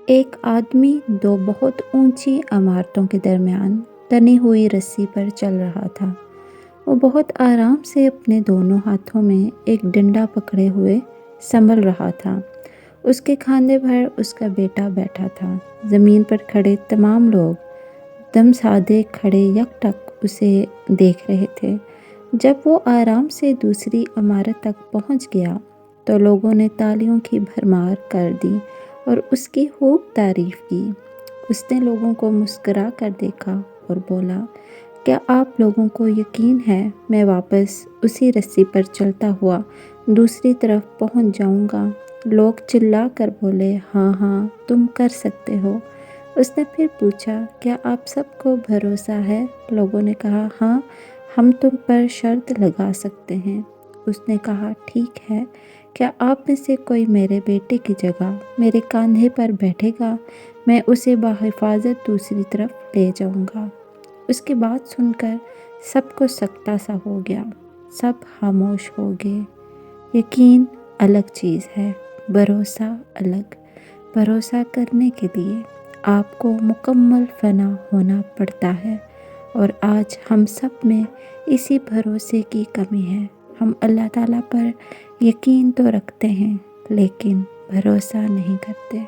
ایک آدمی دو بہت اونچی عمارتوں کے درمیان تنی ہوئی رسی پر چل رہا تھا۔ وہ بہت آرام سے اپنے دونوں ہاتھوں میں ایک ڈنڈا پکڑے ہوئے سنبھل رہا تھا۔ اس کے کاندھے پر اس کا بیٹا بیٹھا تھا۔ زمین پر کھڑے تمام لوگ دم سادے کھڑے یک ٹک اسے دیکھ رہے تھے۔ جب وہ آرام سے دوسری عمارت تک پہنچ گیا تو لوگوں نے تالیوں کی بھرمار کر دی اور اس کی خوب تعریف کی۔ اس نے لوگوں کو مسکرا کر دیکھا اور بولا، کیا آپ لوگوں کو یقین ہے میں واپس اسی رسی پر چلتا ہوا دوسری طرف پہنچ جاؤں گا؟ لوگ چلا کر بولے، ہاں ہاں تم کر سکتے ہو۔ اس نے پھر پوچھا، کیا آپ سب کو بھروسہ ہے؟ لوگوں نے کہا، ہاں ہم تم پر شرط لگا سکتے ہیں۔ اس نے کہا، ٹھیک ہے، کیا آپ میں سے کوئی میرے بیٹے کی جگہ میرے کاندھے پر بیٹھے گا؟ میں اسے بحفاظت دوسری طرف لے جاؤں گا۔ اس کی بات سن کر سب کو سکتہ سا ہو گیا۔ سب خاموش ہو گئے۔ یقین الگ چیز ہے، بھروسہ الگ۔ بھروسہ کرنے کے لیے آپ کو مکمل فنا ہونا پڑتا ہے، اور آج ہم سب میں اسی بھروسے کی کمی ہے۔ ہم اللہ تعالیٰ پر یقین تو رکھتے ہیں لیکن بھروسہ نہیں کرتے۔